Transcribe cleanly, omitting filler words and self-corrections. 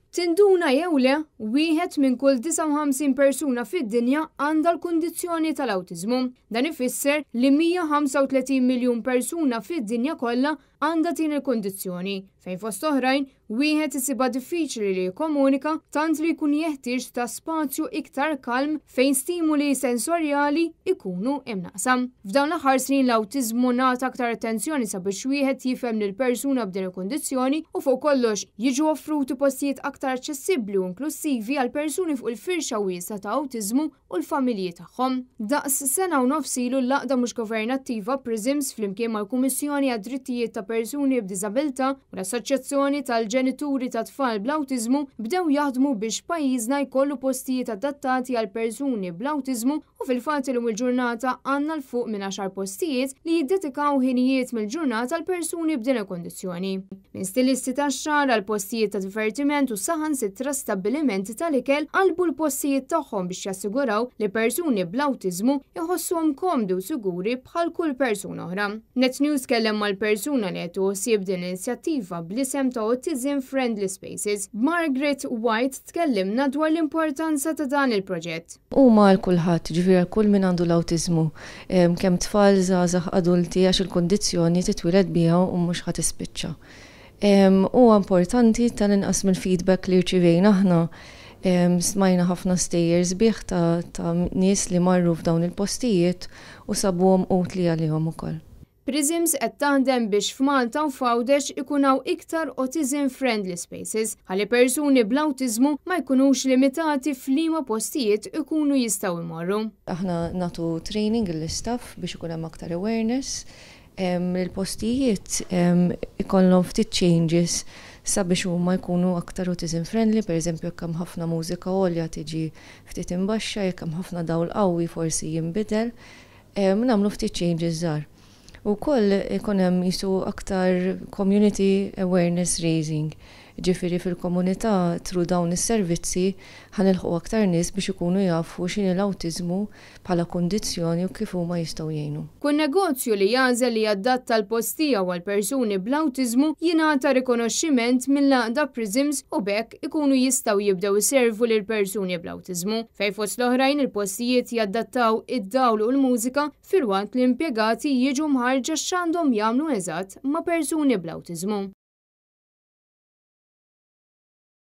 Tinduna jew le, wieħed minn kull 59 persuna fid-dinja għandha l-kundizzjoni tal-awtiżmu. Dan ifisser li 135 miljun persuna fid-dinja kollha għandha din il-kundizzjoni, fejn fost oħrajn wieħed isibha diffiċli li jikkomunika tant li jkun jeħtieġ ta' spazju iktar kalm fejn stimuli sensorjali ikunu imnaqsam. F'dawn l-aħħar snin l-awtiżmu nagħta aktar attenzjoni sabiex wieħed jifhem lil persuna b'din il-kundizzjoni u fuq kollox jiġu offruti postijiet aktar aċċessibbli u inklusivi għal persuni fuq il-firxa wiesa ta' awtiżmu u l-familji tagħhom. Daqs sena u nofs ilu l-laqda mhux governattiva PRISMS flimkien mal-Kummissjoni għad-Drittijiet ta' Persuni b'Diżabilità u l-Assoċjazzjoni tal-Ġenituri ta' Tfal bl-Awtiżmu bdew jaħdmu biex pajjiżna jkollu postijiet adattati għal persuni bl-awtiżmu u fil-fatt illum il-ġurnata għandna l-fuq minn 10 postijiet li jiddedikaw ħinijiet mill-ġurnata għal persuni b'din il-kondizzjoni. Minn stilisti tax-xahar għal postijiet ta' divertiment u saħansittra stabbilimenti tal-ikel qalbu l-postijiet tagħhom biex jassiguraw li persuni bl-awtiżmu jħossuhom komdi u siguri bħal kull persuna oħra. NetNews kellem mal-persuna li qed ħsieb din l-inizjattiva bl-isem ta' Autism Friendly Spaces. Margaret White tkellimna dwar l-importanza ta' dan il-proġett. Huma għal kulħadd, ġifieri għal kull min għandu l-awtiżmu, kemm tfal żgħażagħ adulti għax il-kundizzjoni titwiled biha u mhux ħadd tispiċċa. Huwa importanti tal-inqas mill-feedback li rċivejna aħna smajna ħafna stejjers bih ta' nies li marru f'dawn il-postijiet u sabuhom utli għalihom ukoll. PRISMS qed taħdem biex f'Malta u f'Għawdex ikunaw iktar autism friendly spaces ħalli persuni bl-awtiżmu ma jkunux limitati f'liema postijiet ikunu jistgħu jmorru. Aħna nagħtu training lill-istaff biex ikun hemm aktar awareness. Il-postijiet ikollhom ftit changes sabiex huma jkunu aktar autism friendly, pereżempju jekk hemm ħafna mużika għolja tiġi ftit imbaxxa, jekk hemm ħafna dawl qawwi forsi jinbidel, nagħmlu ftit changes żgħar. U koll ikun hemm jisu aktar community awareness raising. Ġifieri fil-komunità tru dawn is-servizzi ħanilħu aktar nies biex ikunu jafu x'inhi l-awtiżmu bħala kundizzjoni u kif huma jistgħu jgħinu. Kull negozju li jagħżel li jadatta l-postija għal persuni bl-awtiżmu jingħata rikonoxximent mill-laqda PRISMS u bekk ikunu jistgħu jibdew iservu lil persuni bl-awtiżmu. Fejn fost l-oħrajn il-postijiet jaddattaw id-dawl u l-mużika filwaqt li impjegati jiġu mħarġa x'għandhom jagħmlu eżatt ma' persuni bl-awtiżmu.